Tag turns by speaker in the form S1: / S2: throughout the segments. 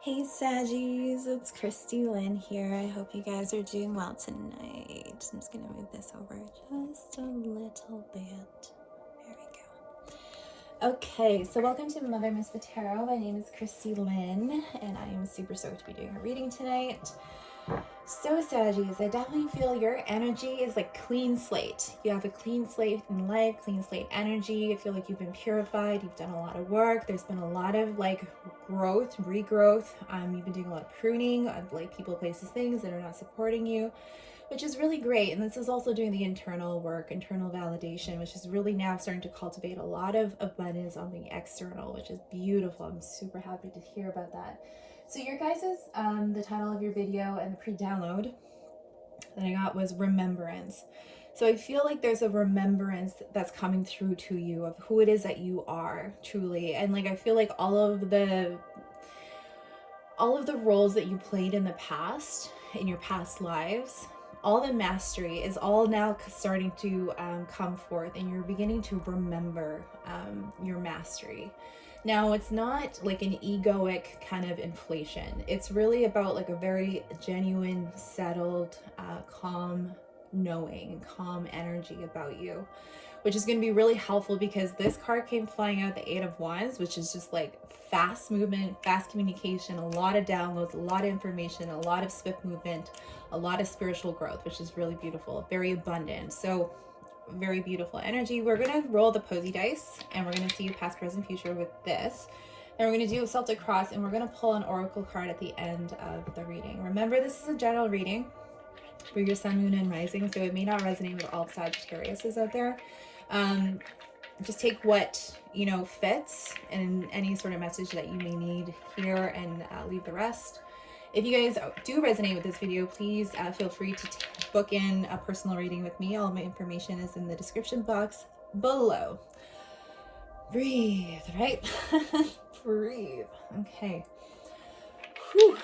S1: Hey Saggies, it's Christy Lynn here. I hope you guys are doing well tonight. I'm just gonna move this over just a little bit. There we go. Okay, so welcome to Mother Misfit Tarot. My name is Christy Lynn, and I am super stoked to be doing a reading tonight. So Saggies, I definitely feel your energy is like clean slate. You have a clean slate in life, clean slate energy. I feel like you've been purified. You've done a lot of work. There's been a lot of like growth, regrowth. You've been doing a lot of pruning of like people, places, things that are not supporting you, which is really great. And this is also doing the internal work, internal validation, which is really now starting to cultivate a lot of abundance on the external, which is beautiful. I'm super happy to hear about that. So your guys' the title of your video and the pre-download that I got was Remembrance. So I feel like there's a remembrance that's coming through to you of who it is that you are truly. And like I feel like all of the roles that you played in the past, in your past lives, all the mastery is all now starting to come forth, and you're beginning to remember your mastery. Now, it's not like an egoic kind of inflation. It's really about like a very genuine, settled, calm knowing, calm energy about you, which is going to be really helpful because this card came flying out, the Eight of Wands, which is just like fast movement, fast communication, a lot of downloads, a lot of information, a lot of swift movement, a lot of spiritual growth, which is really beautiful, very abundant. So very beautiful energy. We're going to roll the posy dice and we're going to see past, present, future with this. And we're going to do a Celtic cross and we're going to pull an oracle card at the end of the reading. Remember, this is a general reading for your sun, moon, and rising, so it may not resonate with all Sagittariuses out there. Just take what fits and any sort of message that you may need here, and leave the rest. If you guys do resonate with this video, please feel free to book in a personal reading with me. All of my information is in the description box below. Breathe, right? Breathe. Okay. Whew.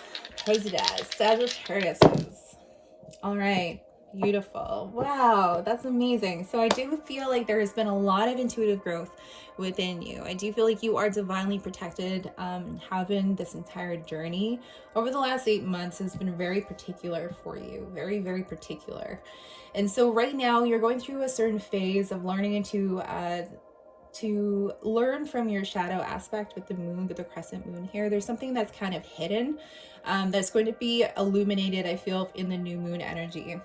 S1: President, Sagittarius. All right. Beautiful. Wow, that's amazing. So I do feel like there has been a lot of intuitive growth within you. I do feel like you are divinely protected. Have been this entire journey over the last 8 months has been very particular for you. Very, very particular. And so right now you're going through a certain phase of learning to learn from your shadow aspect with the moon, with the crescent moon here. There's something that's kind of hidden that's going to be illuminated, I feel, in the new moon energy.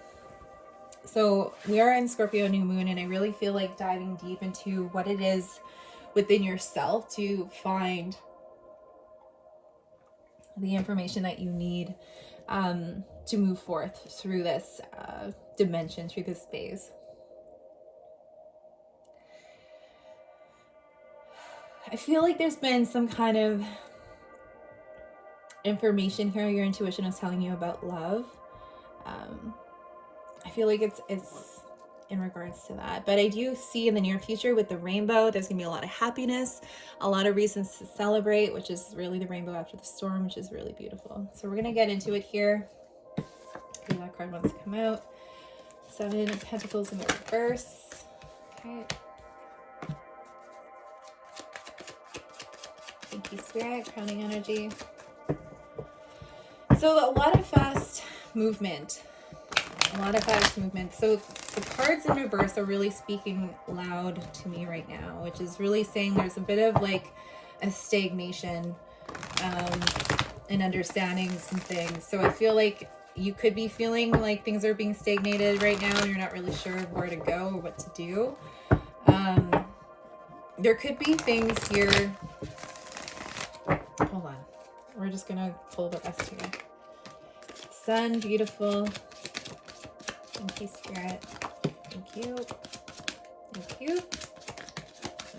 S1: So we are in Scorpio new moon, and I really feel like diving deep into what it is within yourself to find the information that you need to move forth through this dimension, through this phase. I feel like there's been some kind of information here your intuition is telling you about love. I feel like it's in regards to that, but I do see in the near future with the rainbow, there's gonna be a lot of happiness, a lot of reasons to celebrate, which is really the rainbow after the storm, which is really beautiful. So we're gonna get into it here. Maybe that card wants to come out. Seven of Pentacles in the reverse. Okay. Thank you, Spirit. Crowning energy. So a lot of fast movement. So the cards in reverse are really speaking loud to me right now, which is really saying there's a bit of like a stagnation in understanding some things. So I feel like you could be feeling like things are being stagnated right now and you're not really sure where to go or what to do. There could be things here. Hold on. We're just going to pull the rest here. Sun, beautiful. Thank you, Spirit. Thank you. Thank you.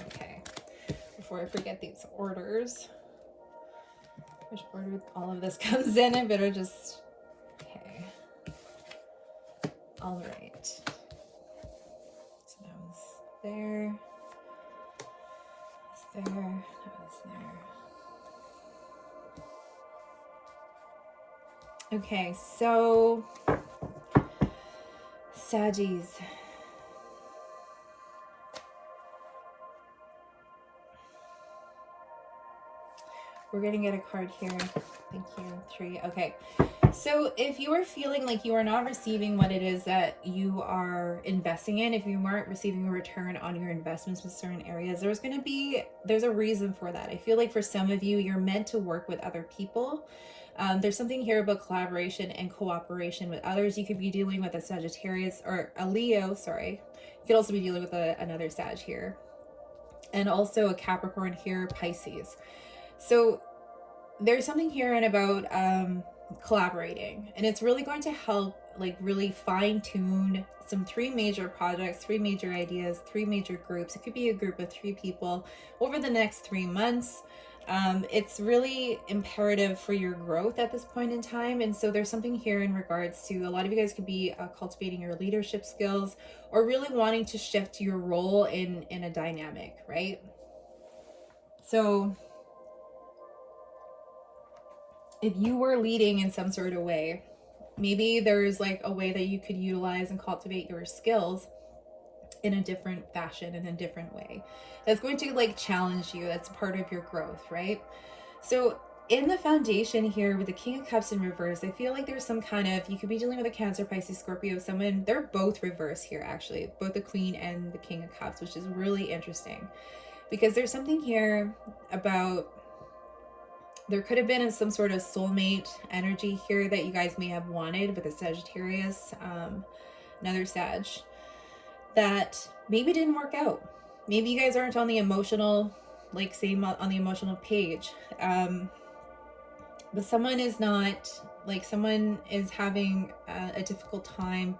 S1: Okay. Before I forget these orders, which order all of this comes in, I better just... Okay. All right. So that was there. That was there. That was there. Okay, so... Saggies. we're gonna get a card here. Thank you. 3. Okay. So if you are feeling like you are not receiving what it is that you are investing in, if you weren't receiving a return on your investments with certain areas, there's a reason for that. I feel like for some of you, you're meant to work with other people. There's something here about collaboration and cooperation with others. You could be dealing with a Sagittarius or a Leo, sorry. You could also be dealing with another Sag here. And also a Capricorn here, Pisces. So there's something here and about collaborating, and it's really going to help like really fine-tune some 3 major projects, 3 major ideas, 3 major groups. It could be a group of 3 people over the next 3 months. It's really imperative for your growth at this point in time. And so there's something here in regards to a lot of you guys could be cultivating your leadership skills or really wanting to shift your role in a dynamic, right? So if you were leading in some sort of way, maybe there's like a way that you could utilize and cultivate your skills in a different fashion, in a different way. That's going to like challenge you. That's part of your growth, right? So in the foundation here with the King of Cups in reverse, I feel like there's some kind of, you could be dealing with a Cancer, Pisces, Scorpio, someone, they're both reverse here actually, both the Queen and the King of Cups, which is really interesting because there's something here about, there could have been some sort of soulmate energy here that you guys may have wanted with a Sagittarius, another Sag, that maybe didn't work out. Maybe you guys aren't on the emotional, like same on the emotional page. But someone is not, like someone is having a difficult time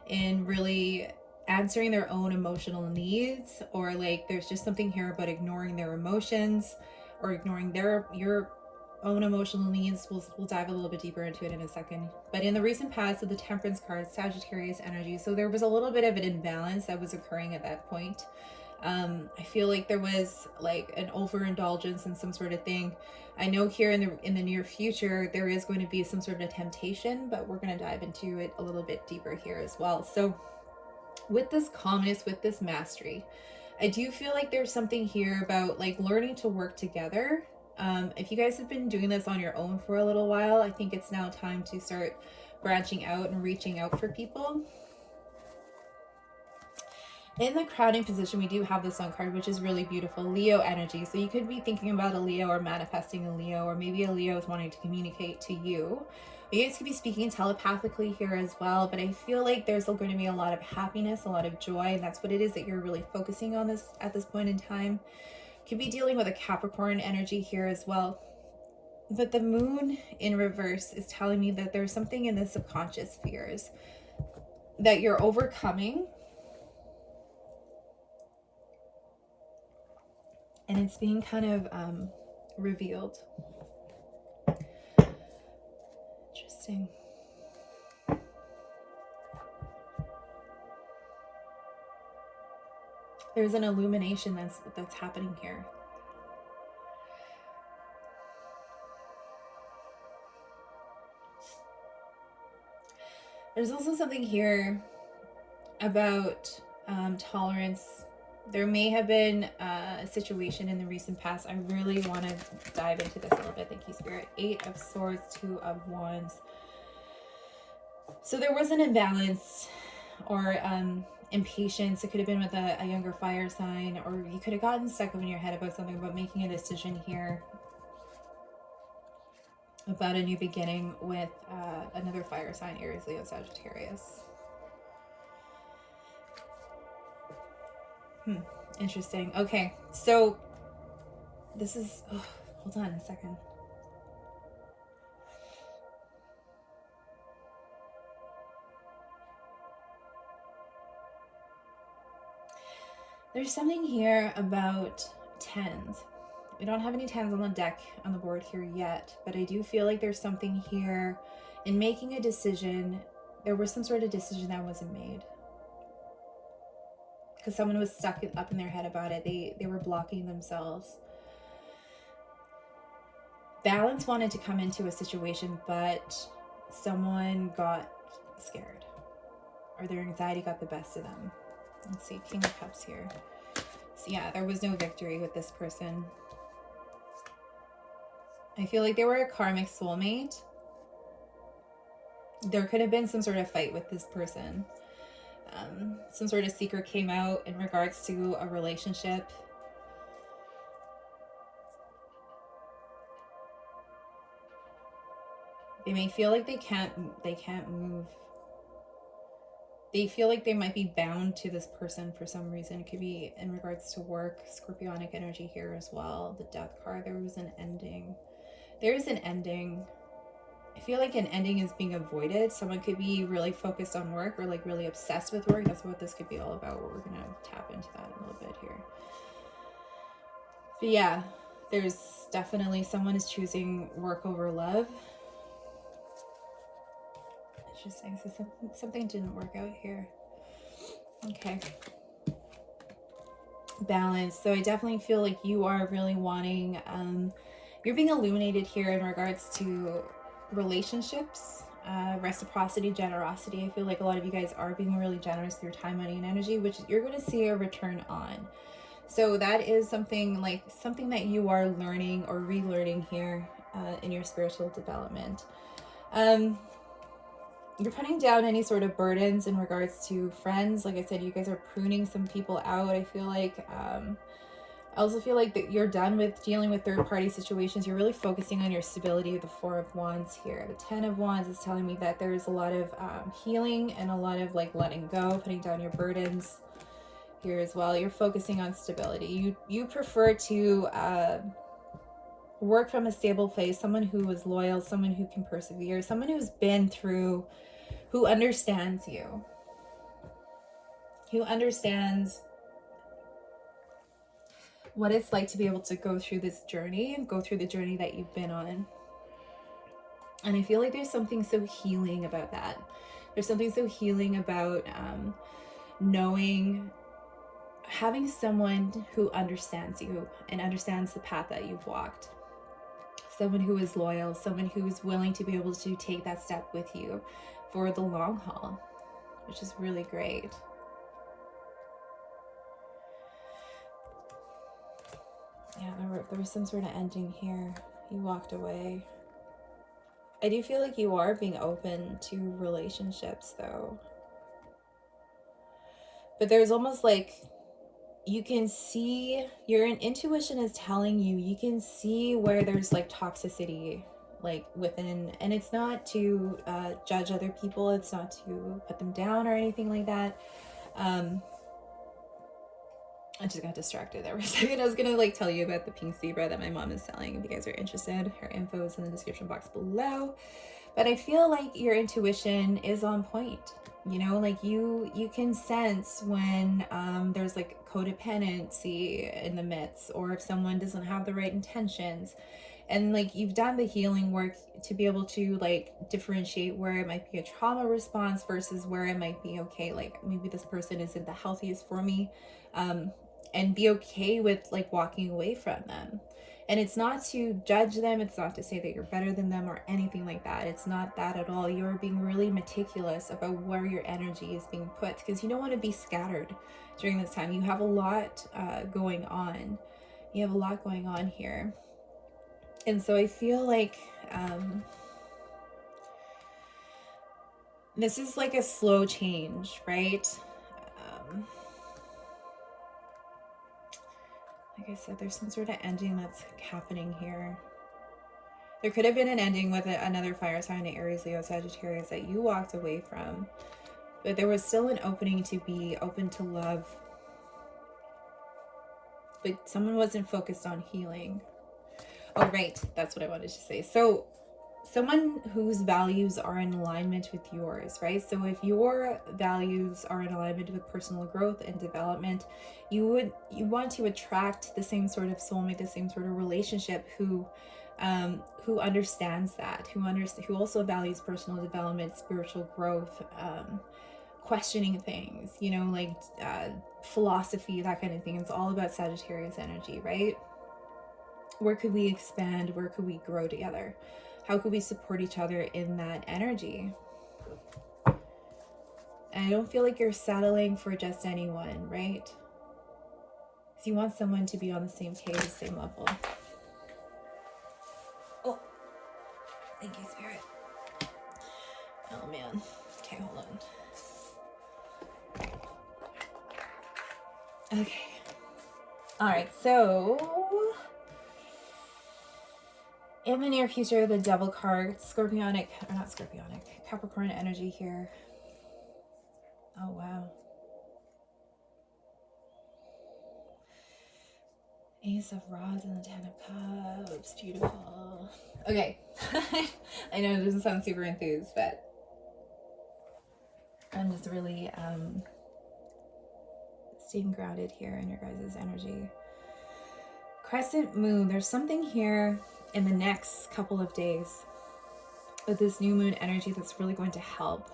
S1: in really answering their own emotional needs, or like there's just something here about ignoring their emotions or ignoring your own emotional needs. We'll dive a little bit deeper into it in a second. But in the recent past of the Temperance card, Sagittarius energy, so there was a little bit of an imbalance that was occurring at that point. I feel like there was like an overindulgence in some sort of thing. I know here in the near future there is going to be some sort of temptation, but we're going to dive into it a little bit deeper here as well. So with this calmness, with this mastery, I do feel like there's something here about like learning to work together. If you guys have been doing this on your own for a little while, I think it's now time to start branching out and reaching out for people. In the crowning position, we do have the Sun card, which is really beautiful. Leo energy. So you could be thinking about a Leo or manifesting a Leo, or maybe a Leo is wanting to communicate to you. You guys could be speaking telepathically here as well, but I feel like there's going to be a lot of happiness, a lot of joy, and that's what it is that you're really focusing on this at this point in time. Could be dealing with a Capricorn energy here as well. But the moon in reverse is telling me that there's something in the subconscious fears that you're overcoming. And it's being kind of revealed. Interesting. There's an illumination that's happening here. There's also something here about tolerance. There may have been a situation in the recent past. I really want to dive into this a little bit. Thank you, Spirit. 8 of Swords, 2 of Wands. So there was an imbalance or impatience. It could have been with a younger fire sign, or you could have gotten stuck up in your head about something, about making a decision here about a new beginning with another fire sign, Aries, Leo, Sagittarius. Interesting. Okay, so this is, hold on a second. There's something here about tens. We don't have any tens on the deck, on the board here yet, but I do feel like there's something here in making a decision. There was some sort of decision that wasn't made, because someone was stuck up in their head about it. They were blocking themselves. Balance wanted to come into a situation, but someone got scared, or their anxiety got the best of them. Let's see, King of Cups here. So yeah, there was no victory with this person. I feel like they were a karmic soulmate. There could have been some sort of fight with this person. Some sort of secret came out in regards to a relationship. They may feel like they can't move. They feel like they might be bound to this person for some reason. It could be in regards to work. Scorpionic energy here as well. The Death card. There was an ending. There is an ending. I feel like an ending is being avoided. Someone could be really focused on work or like really obsessed with work. That's what this could be all about. We're going to tap into that a little bit here. But yeah, there's definitely someone is choosing work over love. Interesting. So something didn't work out here. Okay. Balance. So I definitely feel like you are really wanting, you're being illuminated here in regards to relationships, reciprocity, generosity. I feel like a lot of you guys are being really generous through time, money, and energy, which you're going to see a return on. So that is something that you are learning or relearning here in your spiritual development. You're putting down any sort of burdens in regards to friends. Like I said, you guys are pruning some people out. I feel like, I also feel like that you're done with dealing with third-party situations. You're really focusing on your stability with the Four of Wands here. The Ten of Wands is telling me that there's a lot of healing and a lot of like letting go, putting down your burdens here as well. You're focusing on stability. You prefer to work from a stable place, someone who is loyal, someone who can persevere, someone who's been through, who understands you, who understands what it's like to be able to go through this journey and go through the journey that you've been on. And I feel like there's something so healing about that. There's something so healing about knowing, having someone who understands you and understands the path that you've walked. Someone who is loyal, someone who is willing to be able to take that step with you for the long haul, which is really great. Yeah, there was some sort of ending here. You walked away. I do feel like you are being open to relationships though. But there's almost like, you can see, your intuition is telling you, you can see where there's like toxicity like within, and it's not to judge other people, it's not to put them down or anything like that. I just got distracted there for a second. I was gonna like tell you about the pink zebra that my mom is selling if you guys are interested. Her info is in the description box below. But I feel like your intuition is on point. You know, like you can sense when there's like codependency in the midst, or if someone doesn't have the right intentions. And like you've done the healing work to be able to like differentiate where it might be a trauma response versus where it might be, okay, like maybe this person isn't the healthiest for me, and be okay with like walking away from them. And it's not to judge them, it's not to say that you're better than them or anything like that. It's not that at all. You're being really meticulous about where your energy is being put, because you don't want to be scattered during this time. You have a lot going on. You have a lot going on here. And so I feel like this is like a slow change, right? Like I said, there's some sort of ending that's happening here. There could have been an ending with another fire sign, Aries, Leo, Sagittarius, that you walked away from. But there was still an opening to be open to love. But someone wasn't focused on healing. Oh, right. That's what I wanted to say. So someone whose values are in alignment with yours, right? So if your values are in alignment with personal growth and development, you want to attract the same sort of soulmate, the same sort of relationship who understands that, who also values personal development, spiritual growth, questioning things, you know, like philosophy, that kind of thing. It's all about Sagittarius energy, right? Where could we expand? Where could we grow together? How could we support each other in that energy? And I don't feel like you're settling for just anyone, right? Because you want someone to be on the same page, same level. Oh, Thank you, Spirit. Oh man. Okay, hold on. Okay. All right, so in the near future, the Devil card, Scorpionic, or not Scorpionic, Capricorn energy here. Oh, wow. Ace of Rods and the Ten of Cups. Beautiful. Okay. I know it doesn't sound super enthused, but I'm just really staying grounded here in your guys' energy. Crescent moon. There's something here in the next couple of days with this new moon energy that's really going to help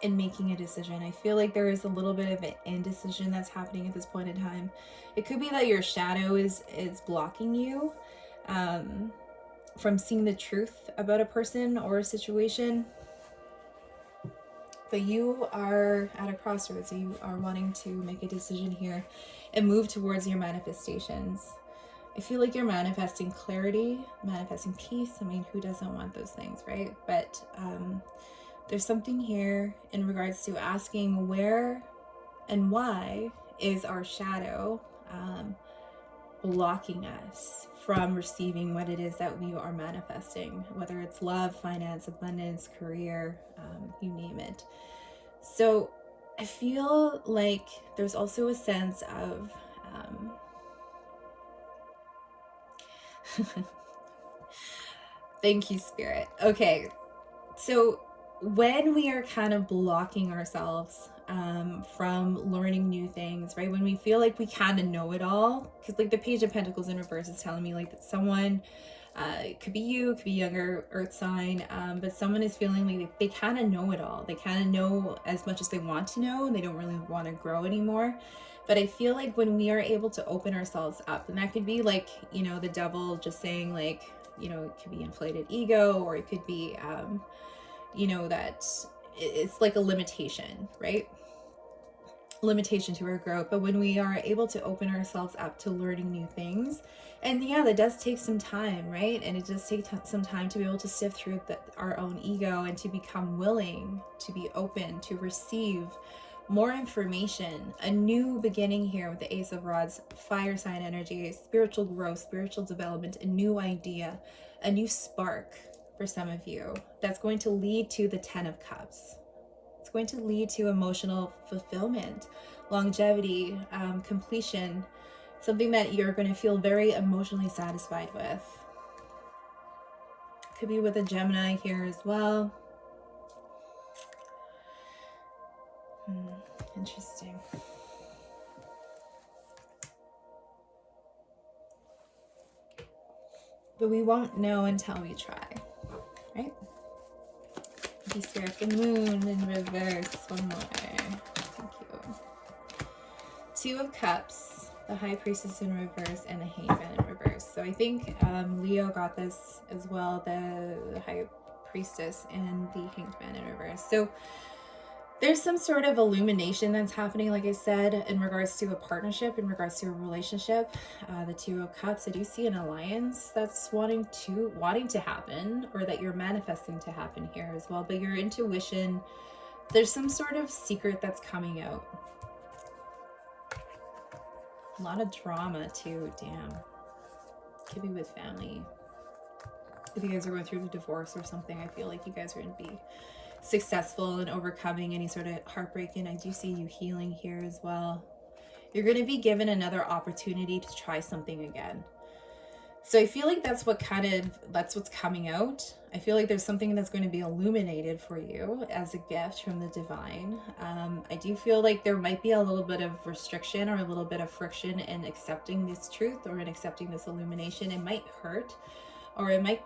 S1: in making a decision. I feel like there is a little bit of an indecision that's happening at this point in time. It could be that your shadow is blocking you from seeing the truth about a person or a situation. But you are at a crossroads. You are wanting to make a decision here and move towards your manifestations. I feel like you're manifesting clarity, manifesting peace. I mean, who doesn't want those things, right? But there's something here in regards to asking where and why is our shadow blocking us from receiving what it is that we are manifesting, whether it's love, finance, abundance, career, you name it. So I feel like there's also a sense of thank you, Spirit. Okay, so when we are kind of blocking ourselves from learning new things, right? When we feel like we kind of know it all, because like the Page of Pentacles in reverse is telling me like that someone, it could be you, it could be younger earth sign, but someone is feeling like they kind of know it all. They kind of know as much as they want to know, and they don't really want to grow anymore. But I feel like when we are able to open ourselves up, and that could be like, you know, the devil just saying like, you know, it could be inflated ego, or it could be, you know, that it's like a limitation, right? Limitation to our growth. But when we are able to open ourselves up to learning new things, and yeah, that does take some time, right? And it does take some time to be able to sift through our own ego and to become willing to be open to receive more information, a new beginning here with the Ace of Rods, fire sign energy, spiritual growth, spiritual development, a new idea, a new spark for some of you that's going to lead to the Ten of Cups. It's going to lead to emotional fulfillment, longevity, completion, something that you're going to feel very emotionally satisfied with. Could be with a Gemini here as well. Interesting. But we won't know until we try, right? The Spirit, the Moon in reverse. One more. Thank you. Two of Cups, the High Priestess in reverse, and the Hangman in reverse. So I think Leo got this as well, the High Priestess and the Hanged Man in reverse. So there's some sort of illumination that's happening, like I said, in regards to a partnership, in regards to a relationship. The Two of Cups, I do see an alliance that's wanting to happen, or that you're manifesting to happen here as well. But your intuition, there's some sort of secret that's coming out. A lot of drama too, damn. Could be with family. If you guys are going through a divorce or something, I feel like you guys are going to be successful in overcoming any sort of heartbreak, and I do see you healing here as well. You're going to be given another opportunity to try something again. So I feel like that's what's coming out. I feel like there's something that's going to be illuminated for you as a gift from the divine. I do feel like there might be a little bit of restriction or a little bit of friction in accepting this truth or in accepting this illumination. It might hurt, or it might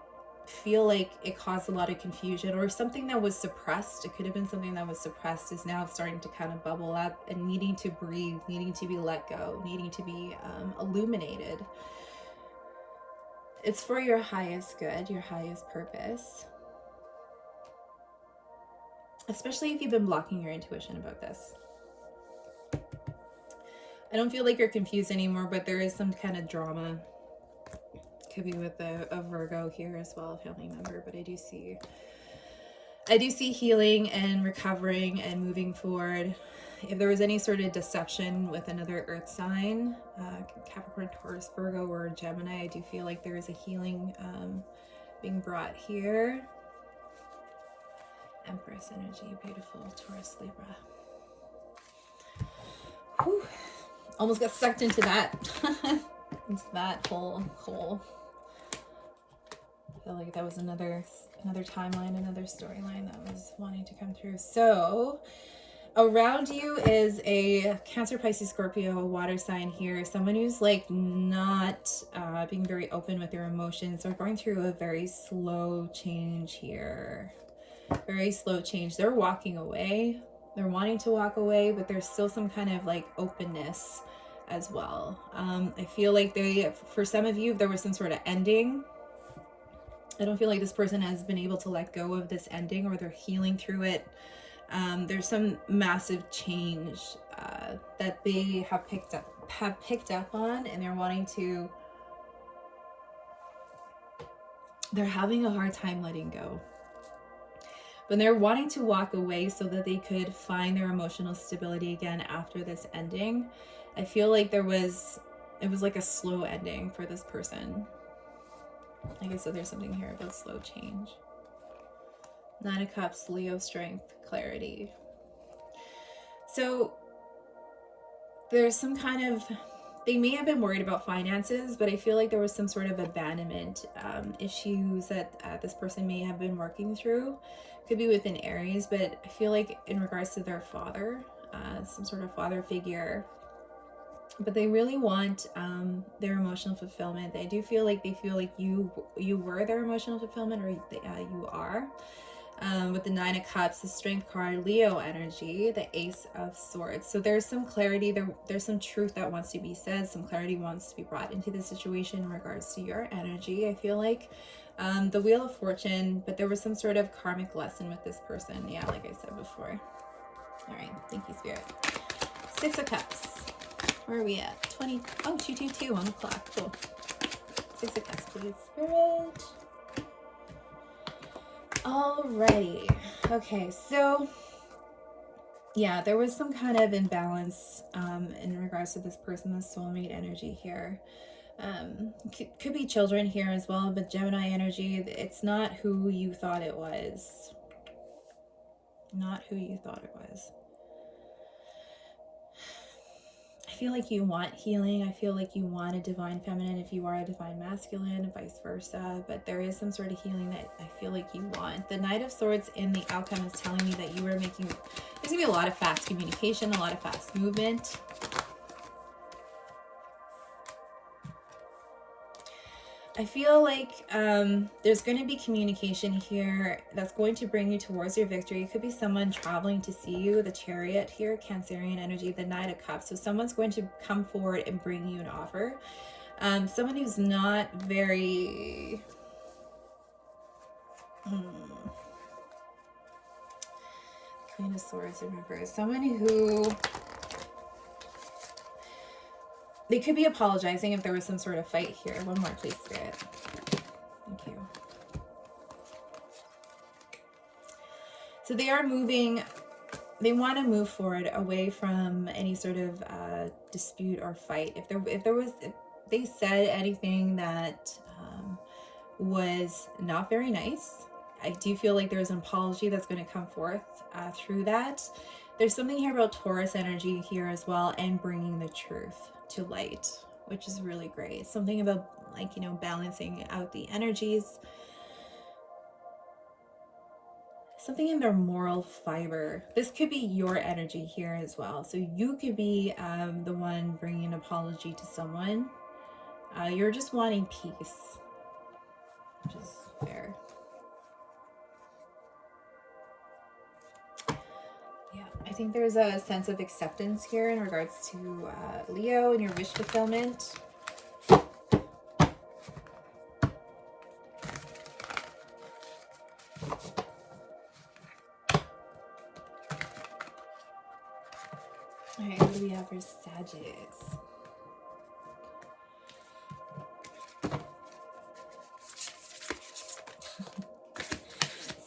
S1: feel like it caused a lot of confusion, or something that was suppressed. It could have been something that was suppressed is now starting to kind of bubble up and needing to breathe, needing to be let go, needing to be illuminated. It's for your highest good, your highest purpose. Especially if you've been blocking your intuition about this. I don't feel like you're confused anymore, but there is some kind of drama Could be with a Virgo here as well, a family member, but I do see healing and recovering and moving forward. If there was any sort of deception with another earth sign, Capricorn, Taurus, Virgo, or Gemini, I do feel like there is a healing being brought here. Empress energy, beautiful, Taurus, Libra. Whew. Almost got sucked into that, into that whole hole. I feel like that was another timeline, another storyline that was wanting to come through. So around you is a Cancer, Pisces, Scorpio, water sign here. Someone who's like not being very open with their emotions. They're going through a very slow change here. Very slow change. They're walking away. They're wanting to walk away, but there's still some kind of like openness as well. I feel like for some of you, there was some sort of ending. I don't feel like this person has been able to let go of this ending, or they're healing through it. There's some massive change that they have picked up on, and they're wanting to. They're having a hard time letting go. But they're wanting to walk away so that they could find their emotional stability again after this ending. I feel like it was like a slow ending for this person. Like I said, there's something here about slow change. Nine of Cups, Leo, strength, clarity. So there's some kind of, they may have been worried about finances, but I feel like there was some sort of abandonment issues that this person may have been working through. Could be within Aries, but I feel like in regards to their father, some sort of father figure. But they really want their emotional fulfillment. They do feel like you were their emotional fulfillment, or you are. With the Nine of Cups, the Strength card, Leo energy, the Ace of Swords. So there's some clarity, there's some truth that wants to be said, some clarity wants to be brought into the situation in regards to your energy. I feel like the Wheel of Fortune, but there was some sort of karmic lesson with this person. Yeah, like I said before. All right, thank you, Spirit. Six of Cups. Where are we at? 20. Oh, 222 on the clock. Cool. Six of Cups, please, Spirit. Alrighty. Okay, so yeah, there was some kind of imbalance in regards to this person, the soulmate energy here. Could be children here as well, but Gemini energy, it's not who you thought it was. Not who you thought it was. I feel like you want healing. I feel like you want a divine feminine if you are a divine masculine, and vice versa. But there is some sort of healing that I feel like you want. The Knight of Swords in the outcome is telling me that you are making, there's gonna be a lot of fast communication, a lot of fast movement. I feel like there's going to be communication here that's going to bring you towards your victory. It could be someone traveling to see you, the Chariot here, Cancerian energy, the Knight of Cups. So someone's going to come forward and bring you an offer. Someone who's not very... Queen of Swords in reverse. Someone who... They could be apologizing if there was some sort of fight here. One more, please, Spirit. Thank you. So they are moving. They want to move forward away from any sort of dispute or fight. If they said anything that was not very nice, I do feel like there's an apology that's going to come forth through that. There's something here about Taurus energy here as well, and bringing the truth to light, which is really great. Something about, like, you know, balancing out the energies. Something in their moral fiber. This could be your energy here as well. So you could be the one bringing an apology to someone. You're just wanting peace, which is fair. I think there's a sense of acceptance here in regards to Leo and your wish fulfillment. All right, what do we have for Sagittarius?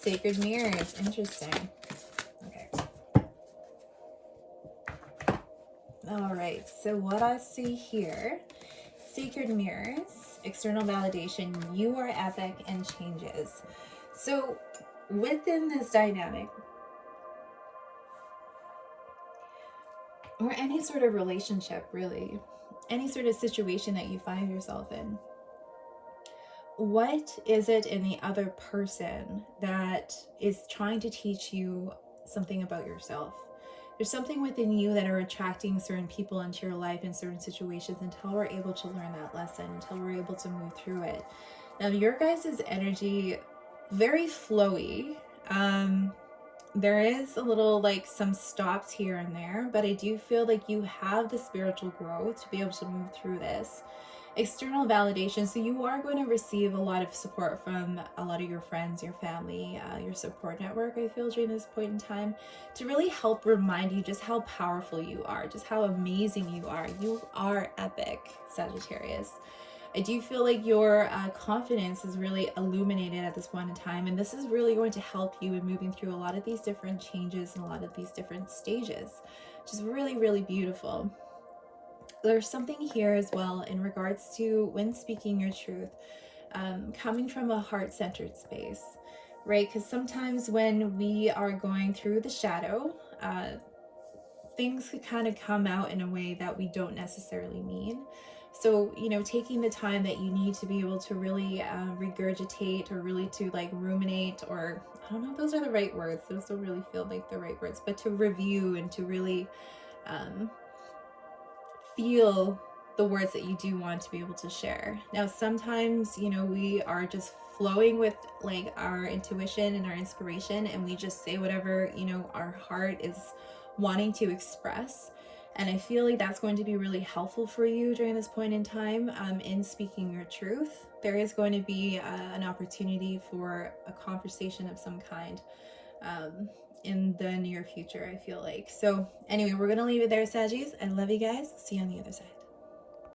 S1: Sacred mirrors. Interesting. Okay. All right. So what I see here, sacred mirrors, external validation, you are epic and changes. So within this dynamic, or any sort of relationship, really, any sort of situation that you find yourself in, what is it in the other person that is trying to teach you something about yourself? There's something within you that are attracting certain people into your life in certain situations until we're able to learn that lesson, until we're able to move through it. Now, your guys' energy, very flowy. There is a little like some stops here and there, but I do feel like you have the spiritual growth to be able to move through this. External validation, so you are going to receive a lot of support from a lot of your friends, your family, your support network, I feel, during this point in time, to really help remind you just how powerful you are, just how amazing you are. You are epic, Sagittarius. I do feel like your confidence is really illuminated at this point in time, and this is really going to help you in moving through a lot of these different changes and a lot of these different stages, which is really, really beautiful. There's something here as well in regards to when speaking your truth, coming from a heart-centered space, right? Because sometimes when we are going through the shadow, things could kind of come out in a way that we don't necessarily mean. So, you know, taking the time that you need to be able to really regurgitate, or really to like ruminate, or I don't know if those are the right words. Those don't really feel like the right words, but to review and to really feel the words that you do want to be able to share. Now, sometimes, you know, we are just flowing with like our intuition and our inspiration, and we just say whatever, you know, our heart is wanting to express. And I feel like that's going to be really helpful for you during this point in time, in speaking your truth. There is going to be an opportunity for a conversation of some kind in the near future, I feel like. So anyway, we're going to leave it there, Saggies. I love you guys. See you on the other side.